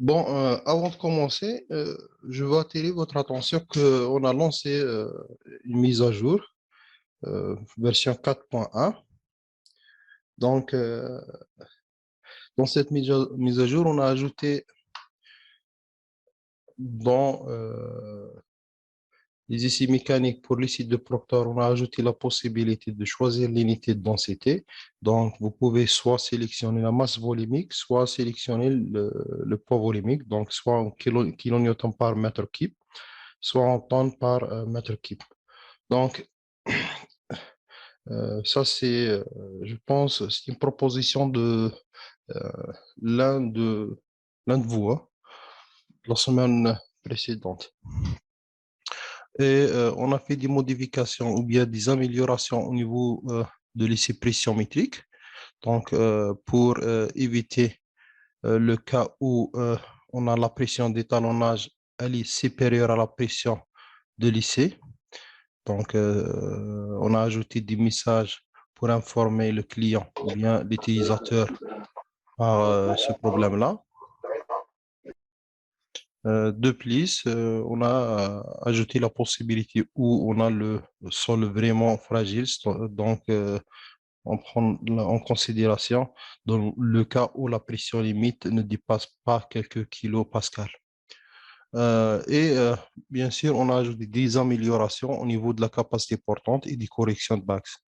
Bon, avant de commencer, je veux attirer votre attention qu'on a lancé une mise à jour, version 4.1. Donc, dans cette mise à jour, on a ajouté dans les essais mécaniques pour les sites de Proctor, on a ajouté la possibilité de choisir l'unité de densité. Donc, vous pouvez soit sélectionner la masse volumique, soit sélectionner le poids volumique, donc soit en kilonewton par mètre cube, soit en tonnes par mètre cube. Donc, ça, je pense, c'est une proposition de euh, l'un de, l'un de vous, hein, la semaine précédente. Et on a fait des modifications ou bien des améliorations au niveau de l'essai pressiométrique. Donc, pour éviter le cas où on a la pression d'étalonnage, elle est supérieure à la pression de l'essai. Donc, on a ajouté des messages pour informer le client ou bien l'utilisateur par ce problème-là. De plus, on a ajouté la possibilité où on a le sol vraiment fragile, donc on prend en considération dans le cas où la pression limite ne dépasse pas quelques kilopascales. Et bien sûr, on a ajouté des améliorations au niveau de la capacité portante et des corrections de max.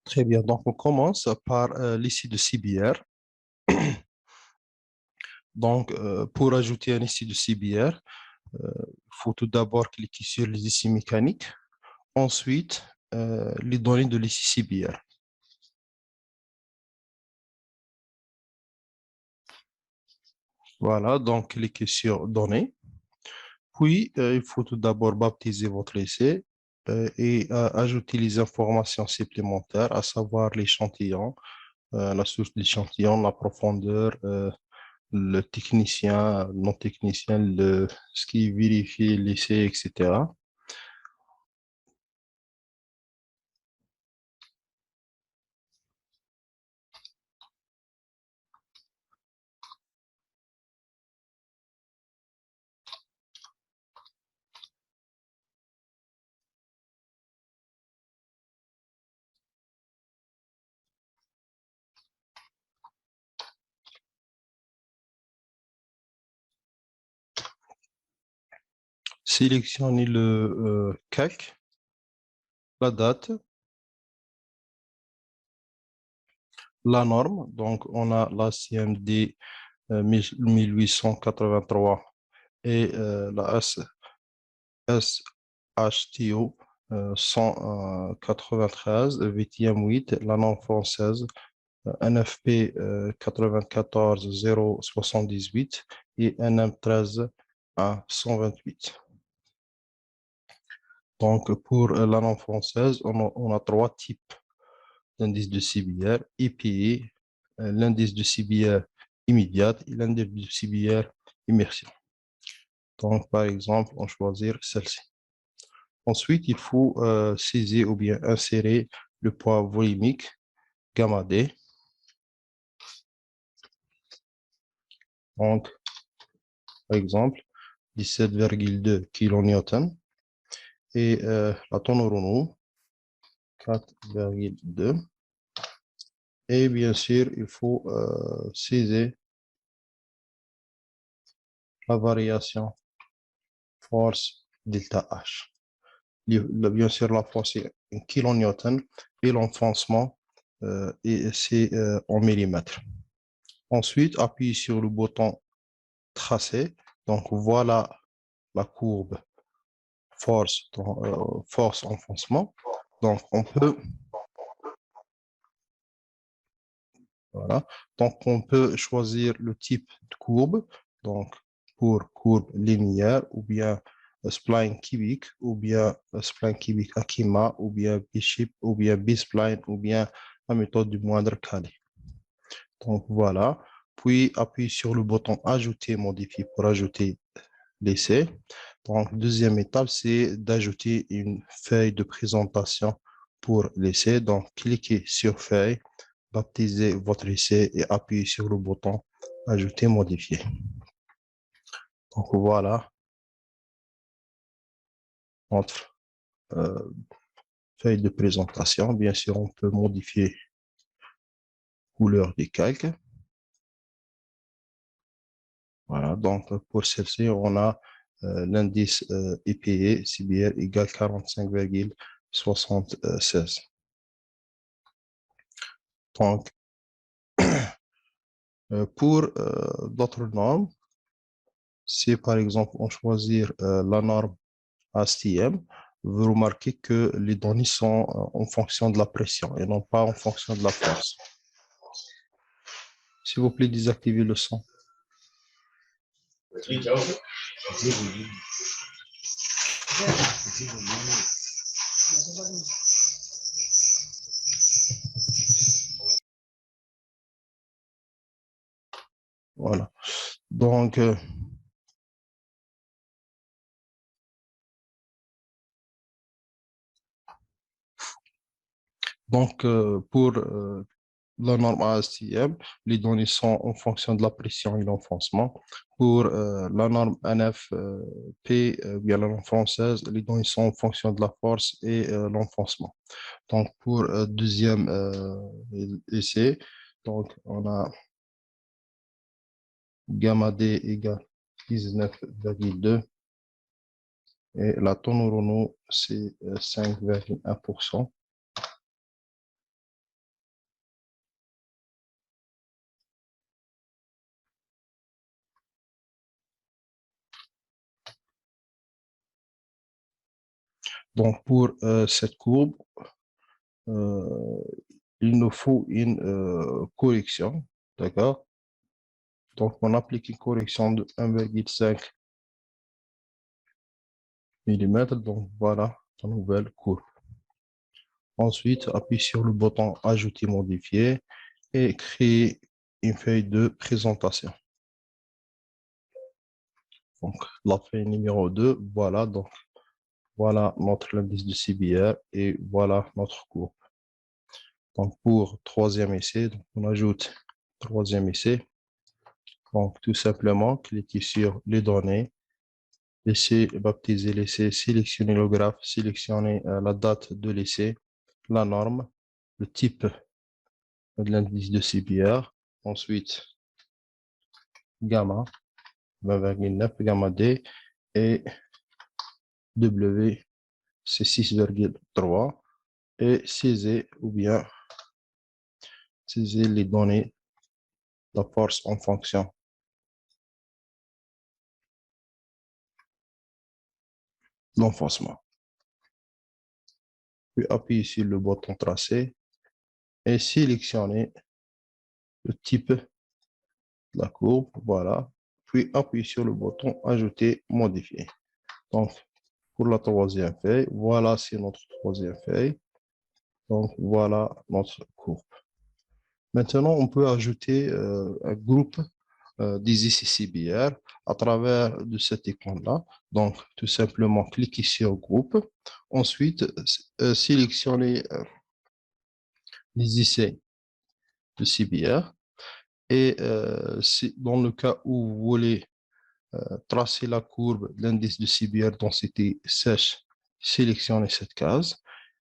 Très bien, donc on commence par l'issue de CBR. Donc, pour ajouter un ici de CBR, il faut tout d'abord cliquer sur les essais mécaniques, ensuite les données de l'essai CBR. Voilà, donc cliquez sur données. Puis, il faut tout d'abord baptiser votre essai et ajouter les informations supplémentaires, à savoir l'échantillon, la source d'échantillon, la profondeur, le technicien, non technicien, ce qui vérifie l'essai, etc. Sélectionnez le calque, la date, la norme. Donc, on a la CMD 1883 et la SHTO 193, 8e 8, la norme française NFP 94 078 et NM 13 à 128. Donc, pour la norme française, on a trois types d'indice de CBR, IPI, l'indice de CBR immédiate et l'indice de CBR immersion. Donc, par exemple, on choisit celle-ci. Ensuite, il faut saisir ou bien insérer le poids volumique gamma D. Donc, par exemple, 17,2 kN et la tonne Renault 4,2. Et bien sûr, il faut saisir la variation force delta H. Bien sûr, la force est en kilonewton et l'enfoncement c'est en millimètres. Ensuite, appuyez sur le bouton tracer. Donc, voilà la courbe force enfoncement. Donc, voilà. Donc, on peut choisir le type de courbe. Donc, pour courbe linéaire ou bien spline cubique ou bien spline cubique Akima ou bien B-shape ou bien B-spline ou bien la méthode du moindre calé. Donc, voilà. Puis, appuie sur le bouton ajouter, modifier pour ajouter l'essai. Donc, deuxième étape, c'est d'ajouter une feuille de présentation pour l'essai. Donc, cliquez sur feuille, baptisez votre essai et appuyez sur le bouton ajouter, modifier. Donc voilà notre feuille de présentation. Bien sûr, on peut modifier couleur des calques. Voilà, donc pour celle-ci, on a l'indice IPE CBR égale 45,76. Donc, pour d'autres normes, si par exemple on choisit la norme ASTM, vous remarquez que les données sont en fonction de la pression et non pas en fonction de la force. S'il vous plaît, désactivez le son. Voilà. Donc, pour la norme ASTM, les données sont en fonction de la pression et l'enfoncement. Pour la norme NFP, bien la norme française, les données sont en fonction de la force et l'enfoncement. Donc, pour deuxième essai, donc on a gamma D égale 19,2 et la tonneau c'est 5,1%. Donc, pour cette courbe, il nous faut une correction, d'accord? Donc, on applique une correction de 1,5 mm. Donc, voilà la nouvelle courbe. Ensuite, appuie sur le bouton Ajouter, modifier et créer une feuille de présentation. Donc, la feuille numéro 2, voilà. Donc, voilà notre indice de CBR et voilà notre courbe. Donc, pour troisième essai, donc on ajoute troisième essai. Donc, tout simplement, cliquez sur les données, laissez baptiser l'essai, sélectionner le graphe, sélectionner la date de l'essai, la norme, le type de l'indice de CBR, ensuite gamma, 20,9, gamma D et W, c'est 6,3 et CZ ou bien CZ les données, la force en fonction de l'enfoncement. Puis appuyez sur le bouton tracé et sélectionnez le type de la courbe, voilà. Puis appuyez sur le bouton ajouter, modifier. Donc, pour la troisième feuille, voilà, c'est notre troisième feuille. Donc, voilà notre courbe. Maintenant, on peut ajouter un groupe des ICCBR à travers de cet écran-là. Donc, tout simplement, cliquez sur groupe. Ensuite, sélectionnez les IC de CBR. Et dans le cas où vous voulez tracer la courbe de l'indice de CBR densité sèche, sélectionnez cette case.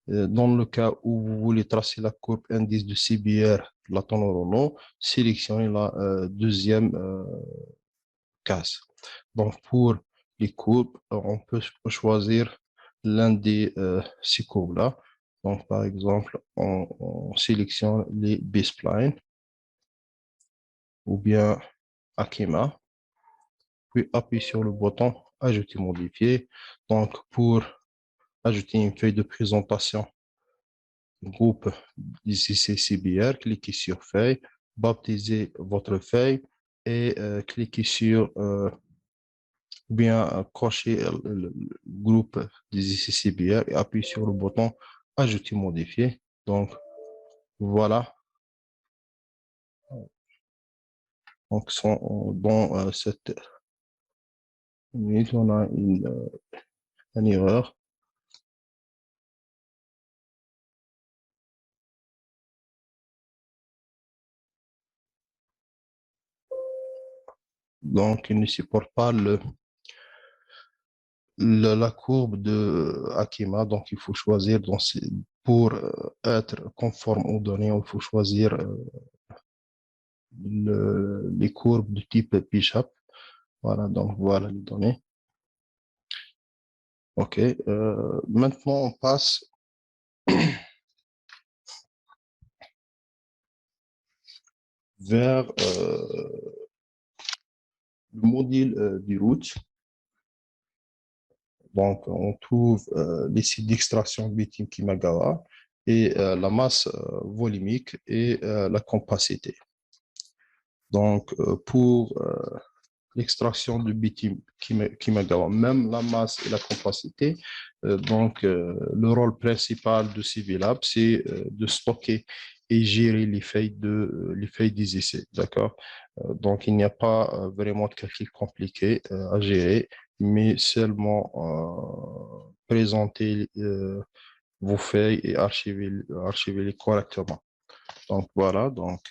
Dans le cas où vous voulez tracer la courbe indice de CBR, la tonneau, sélectionnez la deuxième case. Donc, pour les courbes, on peut choisir l'un des six courbes-là. Donc, par exemple, on sélectionne les B-splines ou bien Akima, puis appuie sur le bouton Ajouter, modifier. Donc, pour ajouter une feuille de présentation, groupe ici c'est CBR, cliquez sur feuille, baptisez votre feuille et cliquez sur bien cocher le groupe des ICCBR et appuyez sur le bouton Ajouter, modifier. Donc, voilà. Donc, dans cette minute, on a une erreur. Donc, il ne supporte pas la courbe de Akima. Donc, il faut choisir pour être conforme aux données, il faut choisir les courbes de type Bishop. Voilà, donc voilà les données. OK. Maintenant, on passe vers le module du route. Donc, on trouve les sites d'extraction Bitim Kimagawa et la masse volumique et la compacité. Donc, pour l'extraction du Bitim Kimagawa, même la masse et la compacité, donc le rôle principal de Civilab, c'est de stocker et gérer les feuilles des essais, d'accord? Donc, il n'y a pas vraiment de calcul compliqué à gérer, mais seulement présenter vos feuilles et archiver-les correctement. Donc, voilà. Donc,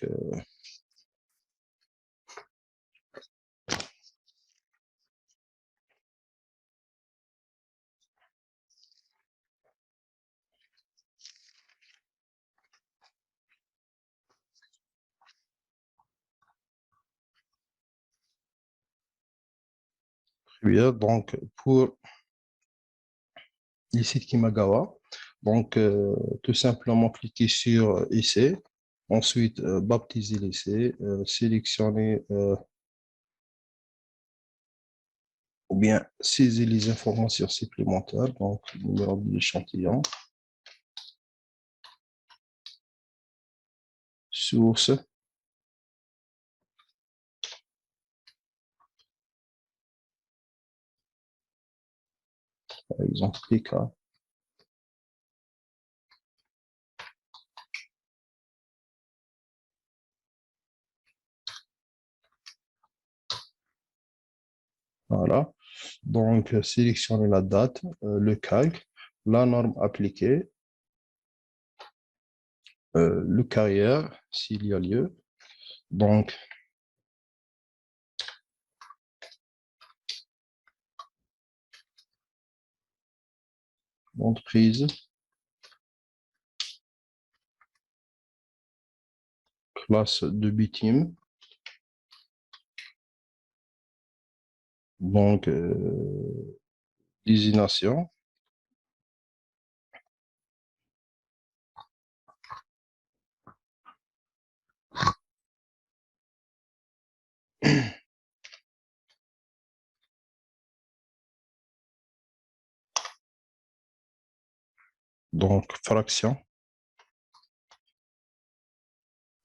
très bien. Donc, pour les sites Kimagawa, donc, tout simplement cliquer sur essai. Ensuite, baptiser l'essai, sélectionner ou bien saisir les informations supplémentaires, donc numéro de l'échantillon, source, par exemple, PK. Voilà. Donc, sélectionner la date, le calque, la norme appliquée, le carrière, s'il y a lieu. Donc, entreprise, classe de Bitim. Donc, désignation. Donc, fraction.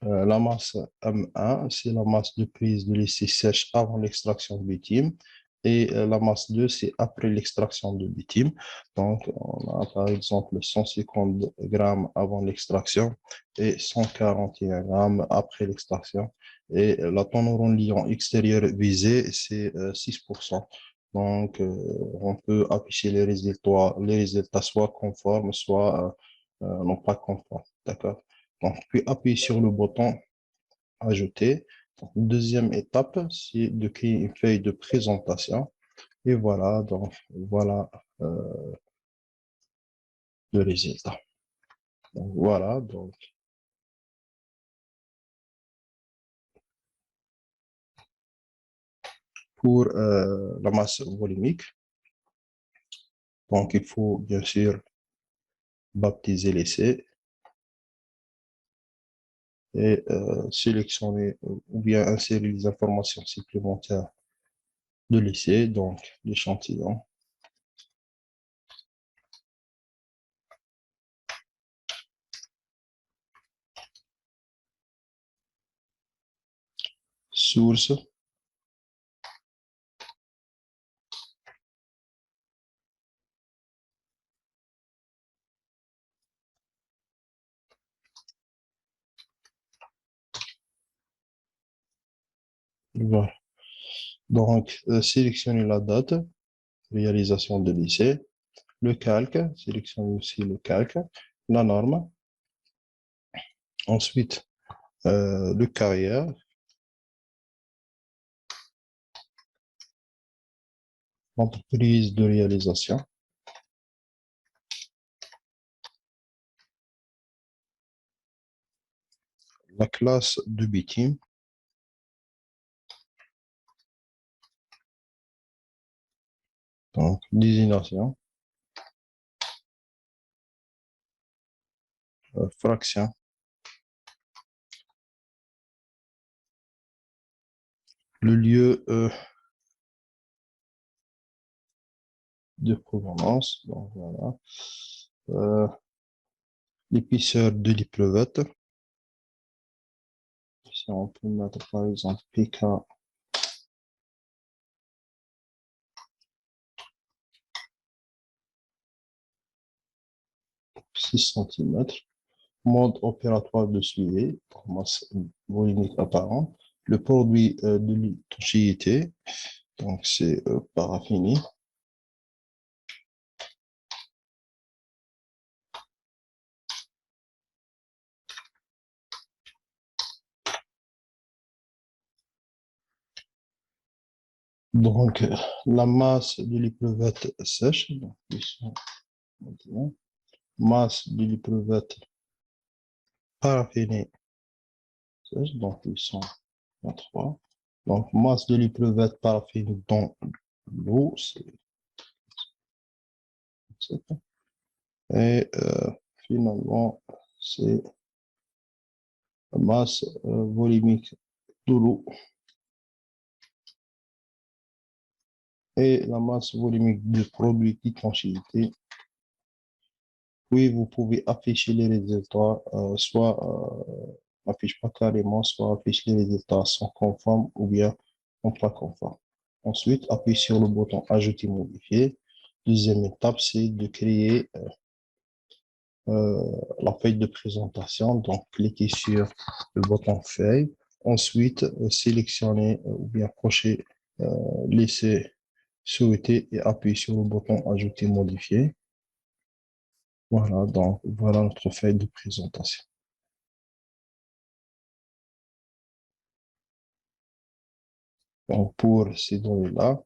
La masse M1, c'est la masse de prise de l'essai sèche avant l'extraction de bitume. Et la masse 2, c'est après l'extraction de bitume. Donc, on a par exemple 150 grammes avant l'extraction et 141 grammes après l'extraction. Et la teneur liant extérieure visée, c'est 6%. Donc, on peut afficher les résultats soit conformes, soit non pas conformes. D'accord? Donc, puis appuyer sur le bouton Ajouter. Donc, deuxième étape, c'est de créer une feuille de présentation. Et voilà, donc voilà le résultat. Donc, voilà, donc pour la masse volumique, donc il faut bien sûr baptiser l'essai et sélectionner ou bien insérer les informations supplémentaires de l'essai, donc l'échantillon, source, voilà. Donc, sélectionner la date, réalisation de l'essai, le calque, sélectionner aussi le calque, la norme, ensuite le carrière, Entreprise de réalisation. La classe de bitume. Donc, désignation. Fraction. Le lieu de provenance. Donc, voilà. L'épaisseur de l'épreuvette. Si on peut mettre par exemple PK 6 cm. Mode opératoire de suivi, masse volumique apparent. Le produit de l'étanchéité, donc c'est paraffiné. Donc, la masse de l'épreuvette sèche, donc, masse de l'épreuvette paraffinée sèche, donc 823. Donc, masse de l'épreuvette paraffinée dans l'eau, c'est et finalement, c'est la masse volumique de l'eau et la masse volumique du produit d'étanchéité. Puis, vous pouvez afficher les résultats, soit affiche pas carrément, soit affiche les résultats sont conformes ou bien non pas conformes. Ensuite, appuyez sur le bouton Ajouter, modifier. Deuxième étape, c'est de créer la feuille de présentation. Donc, cliquez sur le bouton Feuille. Ensuite, sélectionnez ou bien cochez laisser souhaiter et appuyez sur le bouton Ajouter, modifier. Voilà, donc voilà notre feuille de présentation. Donc, pour ces données-là,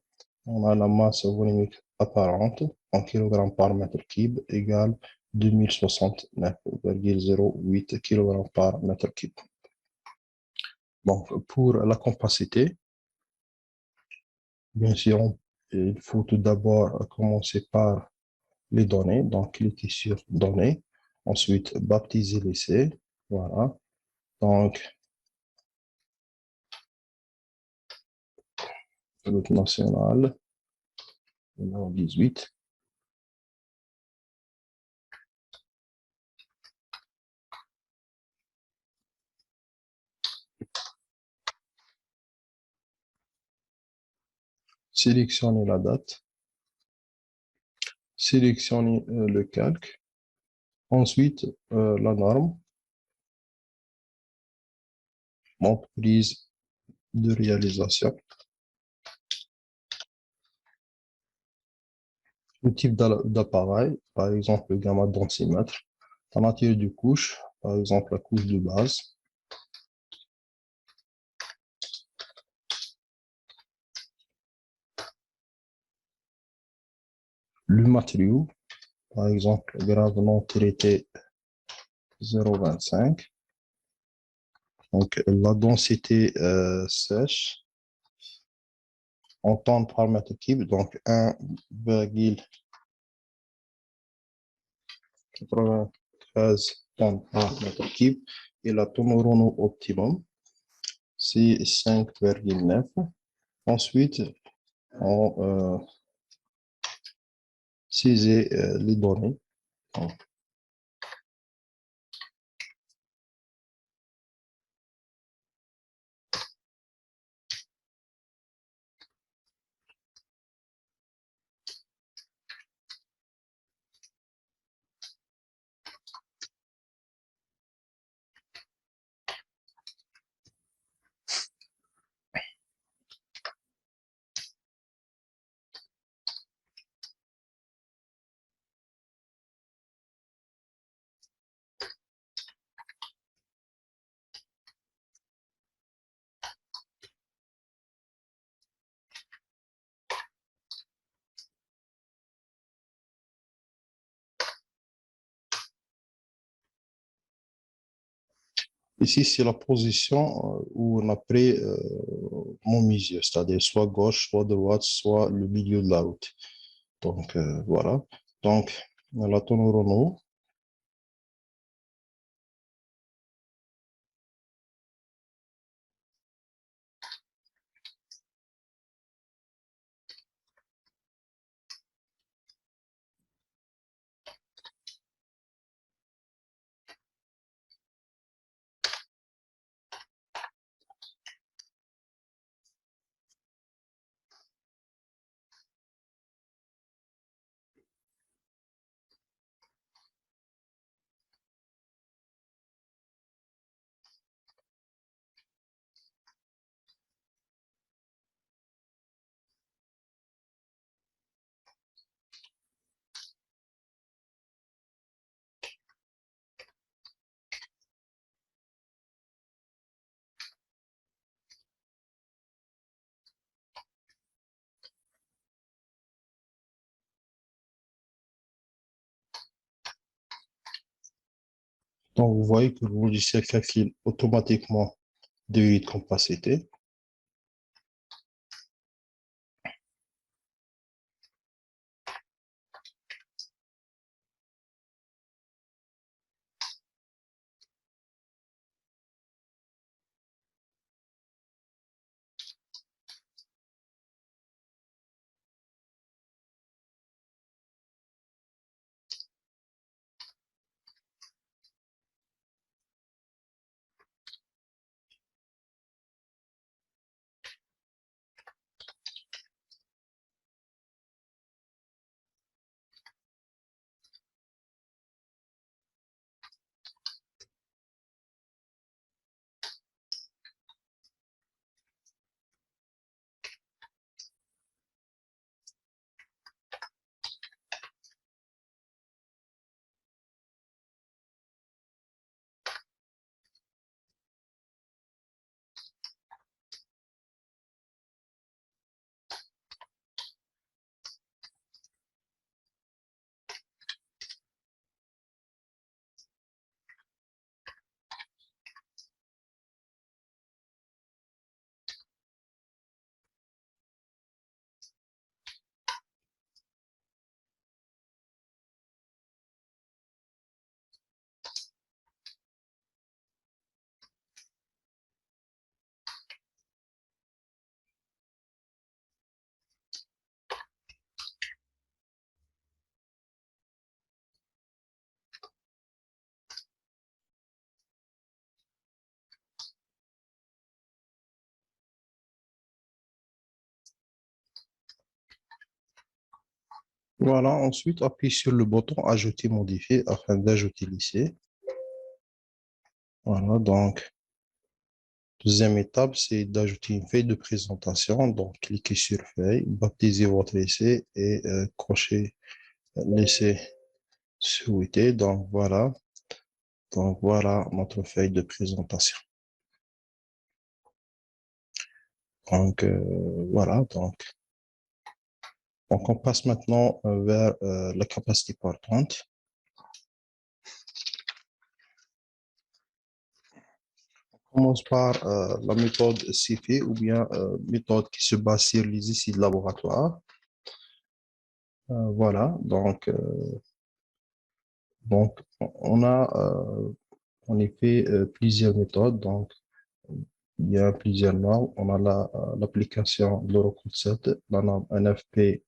on a la masse volumique apparente en kg par mètre cube égale 2069,08 kg par mètre cube. Donc, pour la compacité, bien sûr, il faut tout d'abord commencer par les données. Donc, cliquez sur Données. Ensuite, baptiser l'essai. Voilà. Donc, route nationale, numéro 18. Sélectionnez la date. Sélectionnez le calque. Ensuite, la norme. Entreprise de réalisation. Le type d'appareil, par exemple le gamma densimètre. La matière de couche, par exemple la couche de base. Le matériau, par exemple grave non traité 0,25. Donc la densité sèche en tonnes par mètre cube, donc 1,93 tonnes par mètre cube. Et la tonne optimum, c'est 5,9. Ensuite, on saisit les données. Ici, c'est la position où on a pris mon milieu, c'est-à-dire soit gauche, soit droite, soit le milieu de la route. Donc, voilà. Donc, la tournons. Donc, vous voyez que le logiciel calcule automatiquement des de capacité. Voilà, ensuite, appuie sur le bouton Ajouter, modifier afin d'ajouter l'essai. Voilà, donc, deuxième étape, c'est d'ajouter une feuille de présentation. Donc, cliquez sur Feuille, baptisez votre essai et cochez l'essai souhaité. Donc, voilà notre feuille de présentation. Donc, voilà. Donc, on passe maintenant vers la capacité partante. On commence par la méthode CFE ou bien méthode qui se base sur les essais de laboratoire. Voilà. Donc, on a en effet plusieurs méthodes. Donc, il y a plusieurs normes. On a l'application de l'Eurocode 7, la norme NFP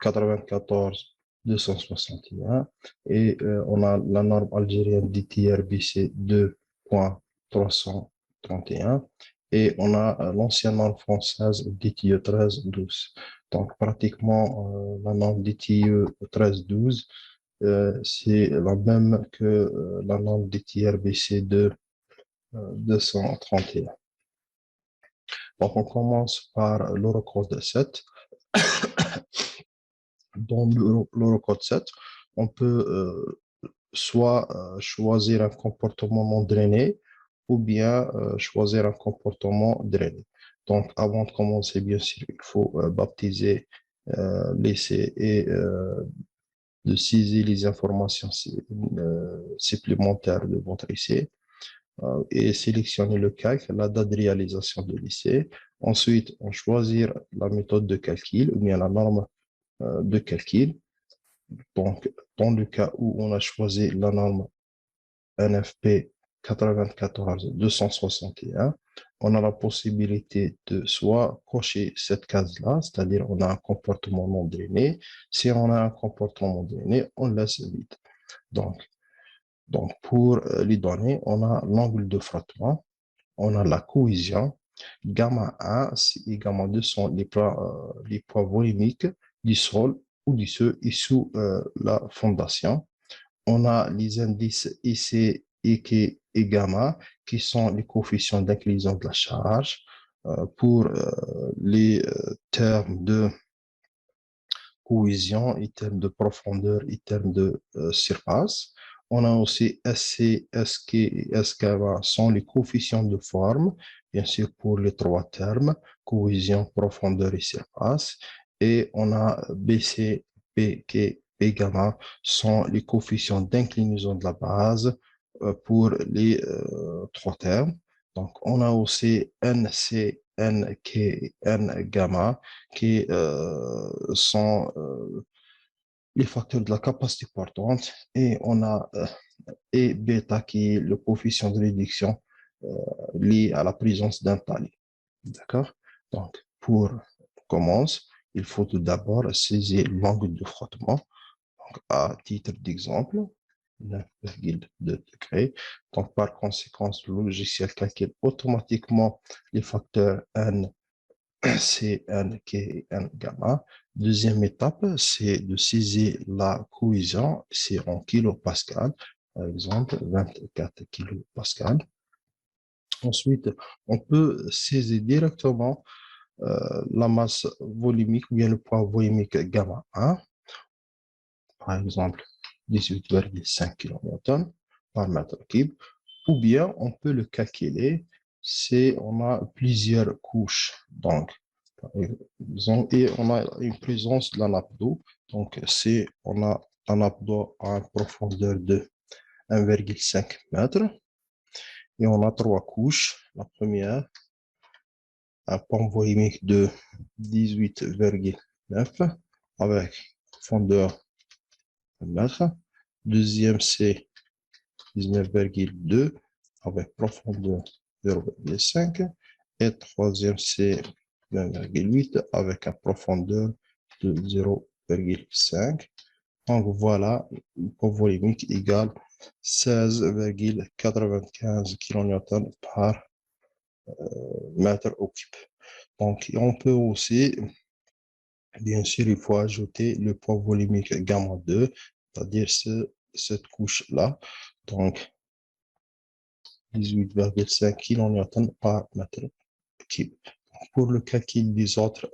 94-261 et on a la norme algérienne DTRBC 2.331 et on a l'ancienne norme française DTE 1312. Donc pratiquement la norme DTE 1312 c'est la même que la norme DTRBC 231. Donc, on commence par l'Eurocode 7. Dans l'Eurocode 7, on peut soit choisir un comportement non drainé ou bien choisir un comportement drainé. Donc, avant de commencer, bien sûr, il faut baptiser l'essai et de saisir les informations supplémentaires de votre essai. et sélectionner le calque, la date de réalisation de l'essai. Ensuite, on choisit la méthode de calcul ou bien la norme de calcul. Donc, dans le cas où on a choisi la norme NFP 94-261, on a la possibilité de soit cocher cette case-là, c'est-à-dire on a un comportement non drainé. Si on a un comportement non drainé, on laisse vide. Donc pour les données, on a l'angle de frottement, on a la cohésion, gamma 1 et gamma 2 sont les poids volumiques du sol ou du sol et sous la fondation. On a les indices IC, IK et gamma qui sont les coefficients d'inclinaison de la charge pour les termes de cohésion, et termes de profondeur, et termes de surface. On a aussi SC, SK et SK sont les coefficients de forme, bien sûr pour les trois termes, cohésion, profondeur et surface. Et on a BC, PK, P gamma sont les coefficients d'inclinaison de la base pour les trois termes. Donc, on a aussi NC, NK et N gamma qui sont les facteurs de la capacité portante et on a et bêta qui est le coefficient de réduction euh, lié à la présence d'un talier. D'accord? Donc, pour commencer, il faut tout d'abord saisir l'angle de frottement. Donc, à titre d'exemple, 9,2 degrés. Donc, par conséquent, le logiciel calcule automatiquement les facteurs N, C, N, K et N gamma. Deuxième étape, c'est de saisir la cohésion, c'est en kilopascal, par exemple 24 kilopascal. Ensuite, on peut saisir directement la masse volumique ou bien le poids volumique gamma 1, par exemple 18,5 kN par mètre cube, ou bien on peut le calculer si on a plusieurs couches. Donc, et on a une présence de la nappe d'eau. Donc, si on a la nappe d'eau à une profondeur de 1,5 m et on a trois couches. La première, un pompe volumique de 18,9 avec profondeur 1 mètre. Deuxième, c'est 19,2 avec profondeur 0,5. Et troisième, c'est 1,8 avec une profondeur de 0,5. Donc voilà, le poids volumique égale 16,95 kN par mètre au cube. Donc on peut aussi, bien sûr, il faut ajouter le poids volumique gamma 2, c'est-à-dire cette couche-là. Donc 18,5 kN par mètre cube. Pour le calcul des autres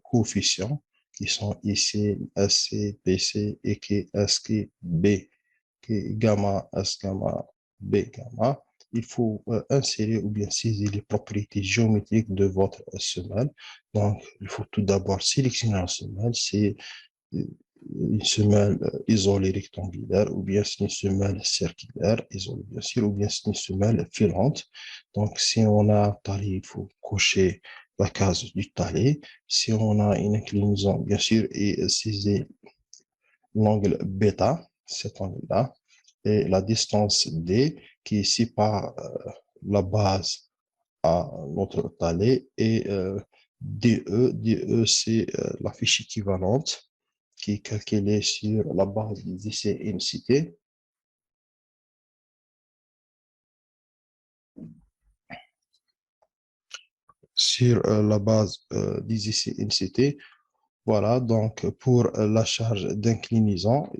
coefficients, qui sont ici SC, BC, EK, SK, B, gamma, S gamma, B gamma, il faut insérer ou bien saisir les propriétés géométriques de votre semelle. Donc, il faut tout d'abord sélectionner la semelle. C'est une semelle isolée rectangulaire ou bien c'est une semelle circulaire isolée, bien sûr, ou bien c'est une semelle filante. Donc, si on a un talier, il faut cocher la case du talier. Si on a une inclinaison, bien sûr, et saisir l'angle bêta, cet angle-là, et la distance D qui sépare la base à notre talier et DE. DE, c'est la fiche équivalente qui est calculée sur la base des essais INCITE. Sur la base des essais INCITE. Voilà, donc pour la charge d'inclinaison,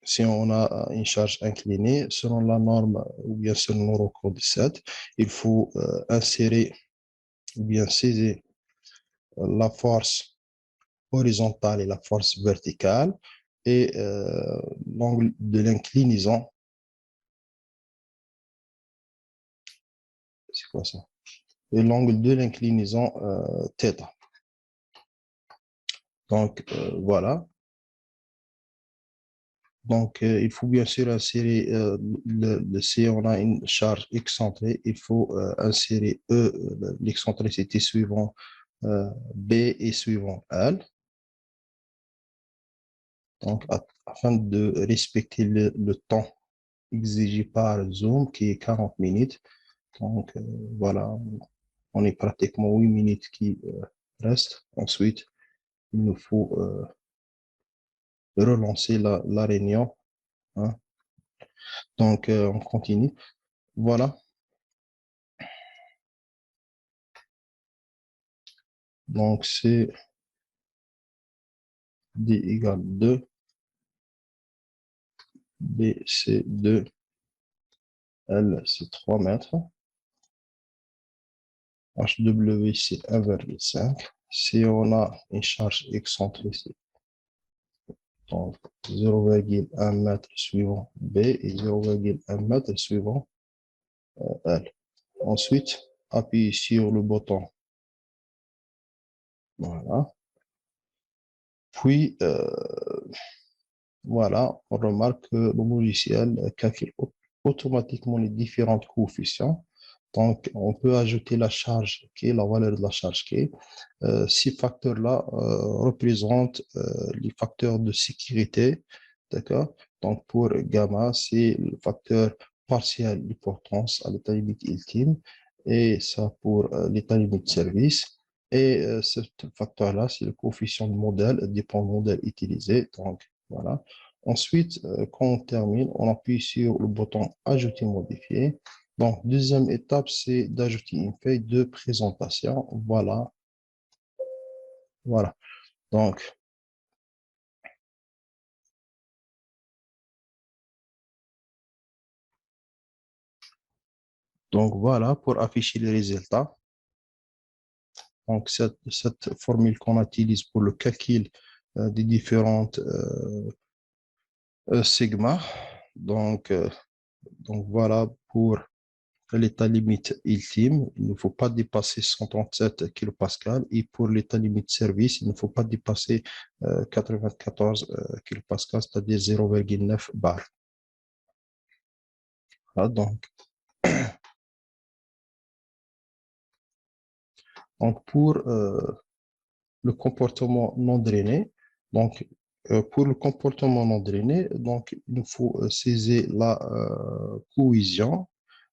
si on a une charge inclinée, selon la norme ou bien selon l'Eurocode 7, il faut insérer ou bien saisir la force horizontale et la force verticale et l'angle de l'inclinaison. C'est quoi ça? Et l'angle de l'inclinaison θ. Donc voilà. Donc, il faut bien sûr insérer, si on a une charge excentrée, il faut insérer E, l'excentricité suivant B et suivant L. Donc, afin de respecter le temps exigé par Zoom, qui est 40 minutes. Donc, voilà, on est pratiquement 8 minutes qui restent. Ensuite, il nous faut relancer la réunion, hein. Donc, on continue. Voilà. Donc, c'est D égale 2, B c'est 2, L c'est 3 mètres, HW c'est 1,5. Si on a une charge excentrique, donc 0,1 mètre suivant B et 0,1 mètre suivant L. Ensuite, appuyez sur le bouton. Voilà. Puis, voilà, on remarque que le logiciel calcule automatiquement les différents coefficients. Donc, on peut ajouter la charge qui est la valeur de la charge qui est. Ces facteurs-là représentent les facteurs de sécurité. D'accord? Donc, pour gamma, c'est le facteur partiel de portance à l'état limite ultime. Et ça pour l'état limite service. Et ce facteur-là, c'est le coefficient de modèle, dépend du modèle utilisé. Donc, voilà. Ensuite, quand on termine, on appuie sur le bouton Ajouter, modifier. Donc, deuxième étape, c'est d'ajouter une feuille de présentation. Voilà, voilà. Donc, voilà pour afficher les résultats. Donc, cette formule qu'on utilise pour le calcul des différentes sigma. Donc, voilà pour l'état limite ultime, il ne faut pas dépasser 137 kPa et pour l'état limite service, il ne faut pas dépasser 94 kPa, c'est-à-dire 0,9 bar. Voilà, donc pour le comportement non drainé, donc pour le comportement non drainé, donc il nous faut saisir la cohésion.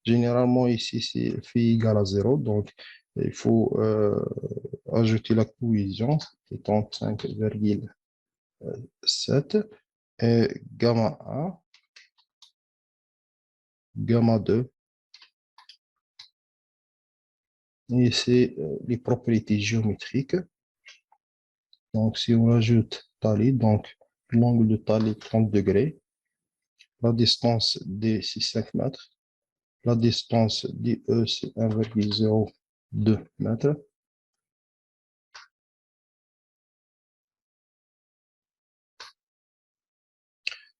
Généralement ici c'est phi égale à 0, donc il faut ajouter la cohésion étant 5,7 et gamma 1, gamma 2, et c'est les propriétés géométriques. Donc si on ajoute Thalys, donc l'angle de Thalys 30 degrés, la distance D c'est 5 mètres, la distance DE c'est 1,02 mètres.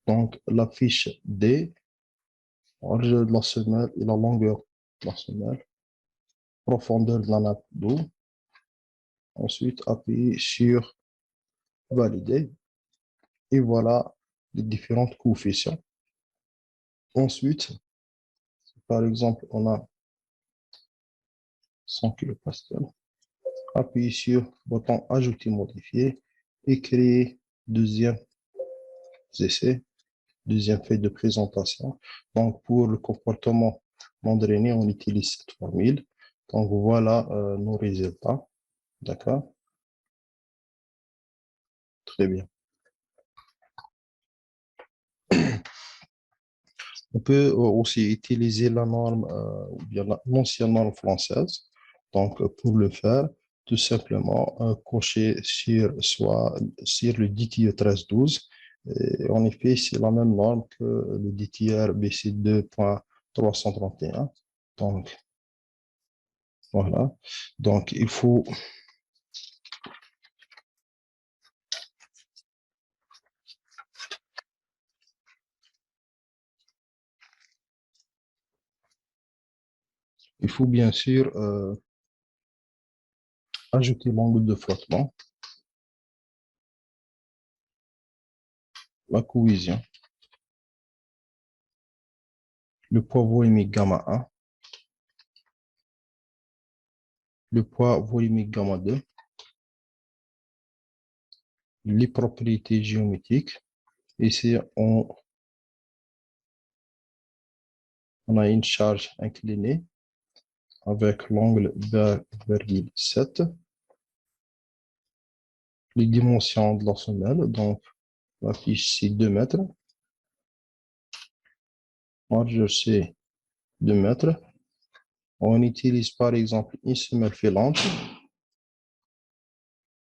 Donc la fiche D, largeur de la semelle et la longueur de la semelle, profondeur de la nappe d'eau. Ensuite, appuyez sur valider et voilà les différentes coefficients. Ensuite, par exemple, on a 100 kPa. Appuyez sur le bouton ajouter, modifier et créer deuxième essai, deuxième feuille de présentation. Donc, pour le comportement non drainé, on utilise cette formule. Donc, voilà nos résultats. D'accord? Très bien. On peut aussi utiliser la norme, ou bien l'ancienne norme française. Donc, pour le faire, tout simplement, cocher sur le DTE 1312. Et en effet, c'est la même norme que le DTR BC 2.331. Donc, voilà. Donc, il faut bien sûr ajouter l'angle de frottement, la cohésion. le poids volumique gamma 1, le poids volumique gamma 2, les propriétés géométriques. Ici, on a une charge inclinée avec l'angle 7. Les dimensions de la semelle, donc la fiche c'est 2 mètres. Largeur c'est 2 mètres. On utilise par exemple une semelle filante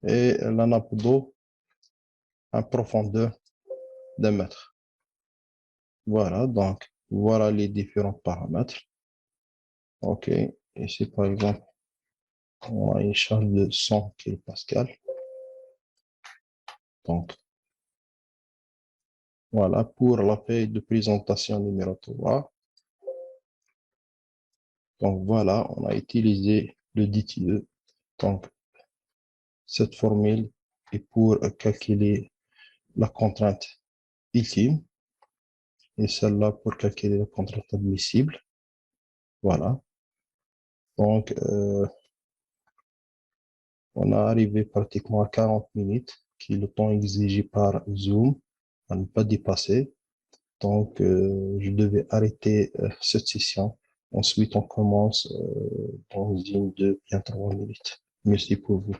et la nappe d'eau à profondeur d'1 mètre. Voilà, donc voilà les différents paramètres. OK, ici par exemple, on a une charge de 100 kPa. Donc, voilà pour la feuille de présentation numéro 3. Donc, voilà, on a utilisé le DTE. Donc, cette formule est pour calculer la contrainte ultime et celle-là pour calculer la contrainte admissible. Voilà. Donc, on a arrivé pratiquement à 40 minutes, qui est le temps exigé par Zoom, à ne pas dépasser. Donc, je devais arrêter cette session. Ensuite, on commence dans une, deux, bien 3 minutes. Merci pour vous.